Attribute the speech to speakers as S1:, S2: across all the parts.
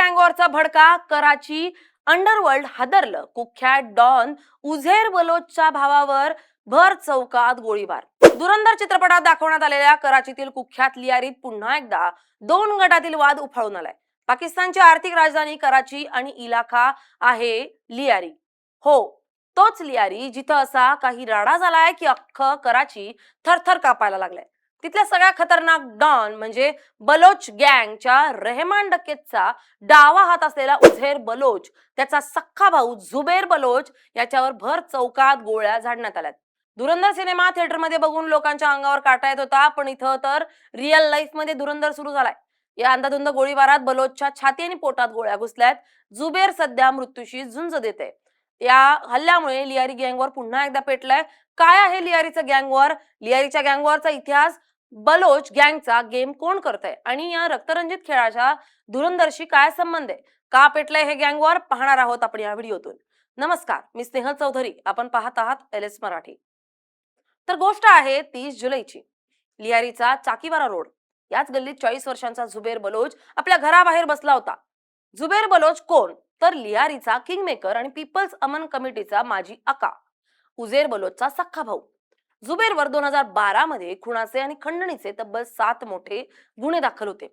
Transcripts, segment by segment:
S1: गँगवॉरचा भडका, कराची अंडरवर्ल्ड हादरलं, कुख्यात डॉन उझेर बलोचच्या भावावर भर चौकात गोळीबार. धुरंधर चित्रपटात दाखवण्यात आलेल्या कराचीतील कुख्यात लियारीत पुन्हा एकदा दोन गटातील वाद उफाळून आलाय. पाकिस्तानची आर्थिक राजधानी कराची आणि इलाका आहे लियारी. हो, तोच लियारी जिथं असा काही राडा झालाय की अख्खं कराची थरथर कापायला लागलाय. तिथल्या सगळ्या खतरनाक डॉन म्हणजे बलोच गँगच्या रेहमान डकेतचा डावा हात असलेला उझेर बलोच, त्याचा सख्खा भाऊ झुबेर बलोच याच्यावर भर चौकात गोळ्या झाडण्यात आल्यात. धुरंधर सिनेमा थिएटरमध्ये बघून लोकांच्या अंगावर काटा येत होता, पण इथं तर रिअल लाईफ मध्ये धुरंधर सुरू झालाय. या अंधाधुंद गोळीबारात बलोचच्या छाती आणि पोटात गोळ्या घुसल्यात. जुबेर सध्या मृत्यूशी झुंज देते. या हल्ल्यामुळे लियारी गँगवर पुन्हा एकदा पेटलाय. काय आहे लियारीचं गँगवॉर? लियारीच्या गँगवॉरचा इतिहास, बलोच गँगचा गेम कोण करतंय आणि या रक्तरंजित खेळाच्या धुरंधरशी काय संबंध आहे? का पेटलंय हे गँगवॉर पाहणार आहोत आपण या व्हिडिओतून. नमस्कार, मी स्नेहल चौधरी. आपण पाहत आहात LS मराठी. तर गोष्ट आहे 30 जुलैची. लियारीचा चाकीवारा रोड याच गल्लीत 40 वर्षांचा जुबेर बलोच आपल्या घराबाहेर बसला होता. जुबेर बलोच कोण? तर लियारीचा किंगमेकर आणि पीपल्स अमन कमिटीचा माजी आका, उझेर बलोचचा सख्खा भाऊ. जुबेरवर 2012 मध्ये खुनाचे आणि खंडणीचे तब्बल 7 मोठे गुन्हे दाखल होते.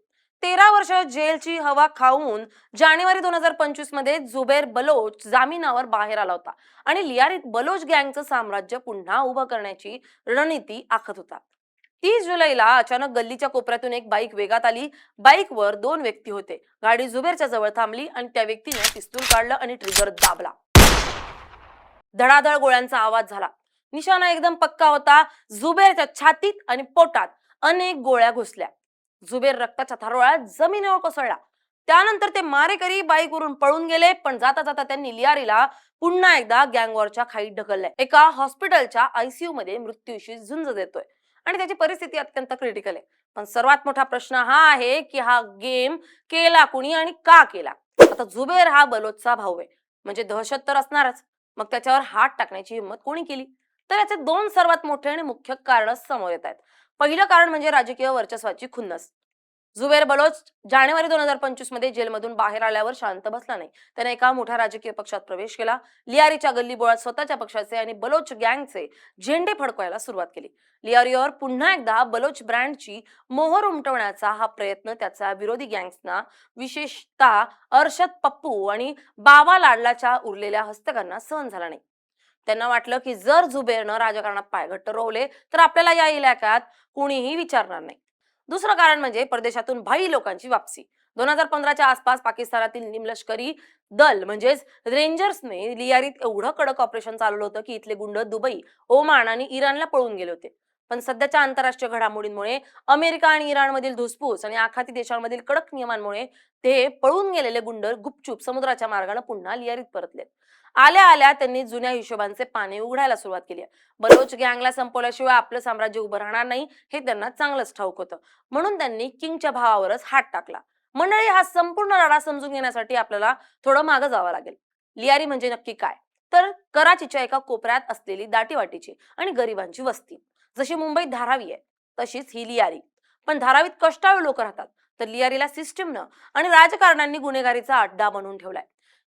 S1: 13 वर्ष जेलची हवा खाऊन जानेवारी 2025 मध्ये जुबेर बलोच जामिनावर बाहेर आला होता आणि लियारीत बलोच गँगचं साम्राज्य पुन्हा उभं करण्याची रणनीती आखत होता. 30 जुलैला अचानक गल्लीच्या कोपऱ्यातून एक बाईक वेगात आली. बाईकवर 2 व्यक्ती होते. गाडी जुबेरच्या जवळ थांबली आणि त्या व्यक्तीने पिस्तूल काढलं आणि ट्रिगर दाबला. धडाधड गोळ्यांचा आवाज झाला. निशाणा एकदम पक्का होता. जुबेरच्या छातीत आणि पोटात अनेक गोळ्या घुसल्या. जुबेर रक्ताच्या थारोळ्यात जमिनीवर कोसळला. त्यानंतर ते मारेकरी बाईकवरून पळून गेले, पण जाता जाता त्यांनी लियारीला पुन्हा एकदा गँगवॉरच्या खाईत ढकलले. एका हॉस्पिटलच्या ICU मध्ये मृत्यूशी झुंज देतोय आणि त्याची परिस्थिती अत्यंत क्रिटिकल आहे. पण सर्वात मोठा प्रश्न हा आहे की हा गेम केला कुणी आणि का केला? आता जुबेर हा बलोचचा भाऊ आहे, म्हणजे दहशत तर असणारच. मग त्याच्यावर हात टाकण्याची हिंमत कोणी केली? तर याचे 2 सर्वात मोठे आणि मुख्य कारण समोर येत आहेत. पहिलं कारण म्हणजे राजकीय वर्चस्वाची खुन्नस. जुबेर बलोच जानेवारी 2025 मध्ये जेलमधून बाहेर आल्यावर शांत बसला नाही. त्याने एका मोठ्या राजकीय पक्षात प्रवेश केला. लियारीच्या गल्लीबोळात स्वतःच्या पक्षाचे आणि बलोच गँगचे झेंडे फडकवायला सुरुवात केली. लियारीवर पुन्हा एकदा बलोच ब्रँडची मोहर उमटवण्याचा हा प्रयत्न त्याचा विरोधी गँग्सना, विशेषतः अर्शद पप्पू आणि बाबा लाडलाच्या उरलेल्या हस्तकांना सहन झाला नाही. त्यांना वाटलं की जर जुबेरनं राजकारणात पायघट्ट रोवले तर आपल्याला या इलाक्यात कुणीही विचारणार नाही. दुसरं कारण म्हणजे परदेशातून भाई लोकांची वापसी. 2015च्या आसपास पाकिस्तानातील निमलष्करी दल म्हणजेच रेंजर्सने लियारीत एवढं कडक ऑपरेशन चालवलं होतं की इथले गुंड दुबई, ओमान आणि इराणला पळून गेले होते. पण सध्याच्या आंतरराष्ट्रीय घडामोडींमुळे, अमेरिका आणि इराणमधील धुसफूस आणि आखाती देशांमधील कडक नियमांमुळे ते पळून गेलेले गुंड गुपचूप समुद्राच्या मार्गाने पुन्हा लियारीत परतले. आल्या आल्या त्यांनी जुन्या हिशोबांचे पाने उघडायला सुरुवात केली. बलोच गँगला संपवल्याशिवाय आपलं साम्राज्य उभं राहणार नाही हे त्यांना चांगलंच ठाऊक होतं. म्हणून त्यांनी किंगच्या भावावरच हात टाकला. मंडळी, हा संपूर्ण लढा समजून घेण्यासाठी आपल्याला थोडं मागं जावं लागेल. लियारी म्हणजे नक्की काय? तर कराचीच्या एका कोपऱ्यात असलेली दाटीवाटीची आणि गरिबांची वस्ती. जशी मुंबईत धारावी आहे तशीच ही लियारी. पण धारावीत कष्टाळू लोक राहतात, तर लियारीला सिस्टीमनं आणि राजकारण्यांनी गुन्हेगारीचा अड्डा बनवून ठेवलाय.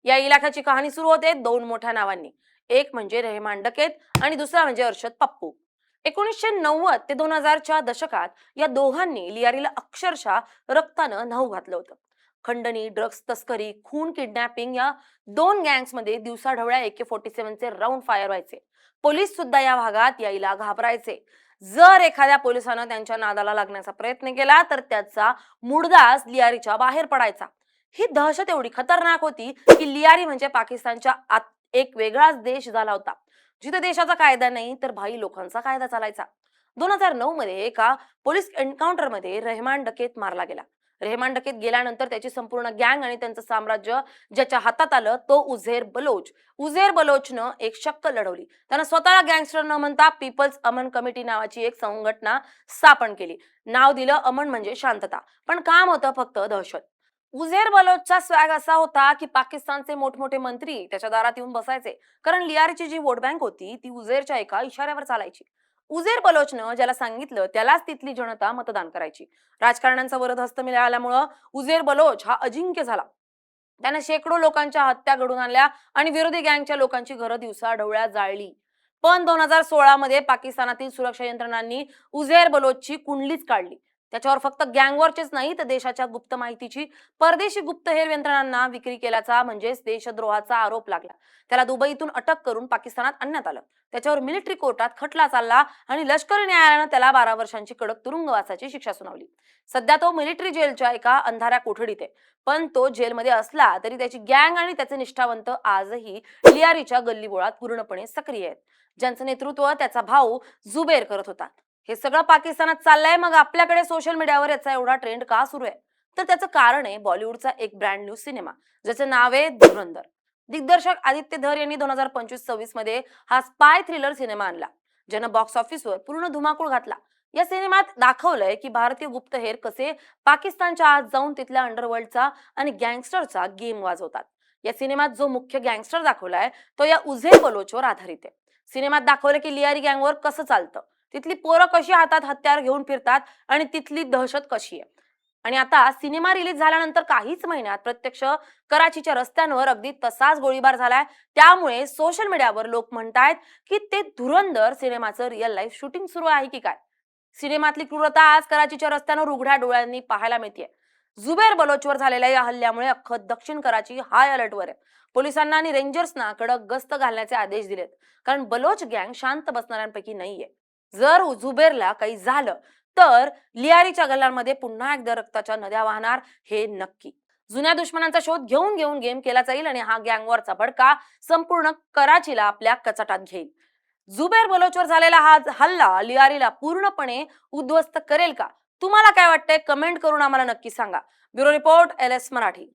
S1: या इलाक्याची कहाणी सुरू होते 2 मोठ्या नावांनी. एक म्हणजे रेहमान डकेत आणि दुसरा म्हणजे अर्शद पप्पू. 1990 ते 2000च्या दशकात या दोघांनी लियारीला अक्षरशः रक्तानं न्हाऊ घातलं होतं. खंडणी, ड्रग्ज तस्करी, खून, किडनॅपिंग या 2 गँग्समध्ये दिवसाढवळ्या AK-47 चे राऊंड फायर व्हायचे. पोलीस सुद्धा या भागात यायला घाबरायचे. जर एखाद्या पोलिसानं त्यांच्या नादाला लागण्याचा प्रयत्न केला तर त्याचा मुडदाच लियारीच्या बाहेर पडायचा. ही दहशत एवढी खतरनाक होती की लियारी म्हणजे पाकिस्तानच्या आत एक वेगळाच देश झाला होता, जिथे देशाचा कायदा नाही तर भाई लोकांचा कायदा चालायचा. 2009 मध्ये एका पोलीस एन्काउंटर मध्ये रेहमान डकेत मारला गेला. रेहमान डकेत गेल्यानंतर त्याची संपूर्ण गँग आणि त्यांचं साम्राज्य ज्याच्या हातात आलं तो उझेर बलोच. उझेर बलोचनं एक शक्कल लढवली. त्यानं स्वतःला गँगस्टर न म्हणता पीपल्स अमन कमिटी नावाची एक संघटना स्थापन केली. नाव दिलं अमन म्हणजे शांतता, पण काम होतं फक्त दहशत. उझेर बलोचचा स्वॅग असा होता की पाकिस्तानचे मोठमोठे मंत्री त्याच्या दारात येऊन बसायचे, कारण लियारीची जी वोट बँक होती ती उझेरच्या एका इशाऱ्यावर चालायची. उझेर बलोचनं ज्याला सांगितलं त्यालाच तिथली जनता मतदान करायची. राजकारण्यांचा वरद हस्त मिळाल्यामुळं उझेर बलोच हा अजिंक्य झाला. त्याने शेकडो लोकांच्या हत्या घडवून आणल्या आणि विरोधी गँगच्या लोकांची घरं दिवसाढवळ्या जाळली. पण 2016 मध्ये पाकिस्तानातील सुरक्षा यंत्रणांनी उझैर बलोचची कुंडलीच काढली. त्याच्यावर फक्त गँगवॉरचेच नाही तर देशाच्या गुप्त माहितीची परदेशी गुप्तहेर यंत्रणांना विक्री केल्याचा म्हणजेच देशद्रोहाचा आरोप लागला. त्याला दुबईतून अटक करून पाकिस्तानात आणण्यात आलं. त्याच्यावर मिलिटरी कोर्टात खटला चालला आणि लष्करी न्यायालयानं त्याला 12 वर्षांची कडक तुरुंगवासाची शिक्षा सुनावली. सध्या तो मिलिटरी जेलच्या एका अंधाऱ्या कोठडीत आहे. पण तो जेलमध्ये असला तरी त्याची गँग आणि त्याचे निष्ठावंत आजही लियारीच्या गल्लीबोळात पूर्णपणे सक्रिय आहेत, ज्यांचं नेतृत्व त्याचा भाऊ जुबेर करत होता. हे सगळं पाकिस्तानात चाललंय, मग आपल्याकडे सोशल मीडियावर याचा एवढा ट्रेंड का सुरू आहे? तर त्याचं कारण आहे बॉलिवूडचा एक ब्रँड न्यू सिनेमा, ज्याचं नाव आहे धुरंधर. दिग्दर्शक आदित्य धर यांनी 2025-26 मध्ये हा स्पाय थ्रिलर सिनेमा आणला, ज्यानं बॉक्स ऑफिसवर पूर्ण धुमाकूळ घातला. या सिनेमात दाखवलंय की भारतीय गुप्तहेर कसे पाकिस्तानच्या आत जाऊन तिथल्या अंडरवर्ल्डचा आणि गँगस्टरचा गेम वाजवतात. या सिनेमात जो मुख्य गँगस्टर दाखवलाय तो या उझैर बलोचवर आधारित आहे. सिनेमात दाखवलं की लियारी गँगवर कसं चालतं, तिथली पोरं कशी हातात हत्यार घेऊन फिरतात आणि तिथली दहशत कशी आहे. आणि आता सिनेमा रिलीज झाल्यानंतर काहीच महिन्यात प्रत्यक्ष कराचीच्या रस्त्यांवर अगदी तसाच गोळीबार झालाय. त्यामुळे सोशल मीडियावर लोक म्हणतायत की ते धुरंधर सिनेमाचं रिअल लाईफ शूटिंग सुरू आहे की काय. सिनेमातली क्रूरता आज कराचीच्या रस्त्यांवर उघड्या डोळ्यांनी पाहायला मिळते. जुबेर बलोचवर झालेल्या या हल्ल्यामुळे अख्खं दक्षिण कराची हाय अलर्टवर आहे. पोलिसांना आणि रेंजर्सना कडक गस्त घालण्याचे आदेश दिलेत, कारण बलोच गँग शांत बसणाऱ्यांपैकी नाहीये. जर जुबेरला काही झालं तर लियारीच्या गल्ल्यांमध्ये पुन्हा एकदा रक्ताच्या नद्या वाहणार हे नक्की. जुन्या दुश्मनांचा शोध घेऊन घेऊन गेम केला जाईल आणि हा गँगवॉरचा भडका संपूर्ण कराचीला आपल्या कचाटात घेईल. जुबेर बलोचवर झालेला हा हल्ला लियारीला पूर्णपणे उद्ध्वस्त करेल का? तुम्हाला काय वाटतंय? कमेंट करून आम्हाला नक्की सांगा. Bureau report, LS Marathi.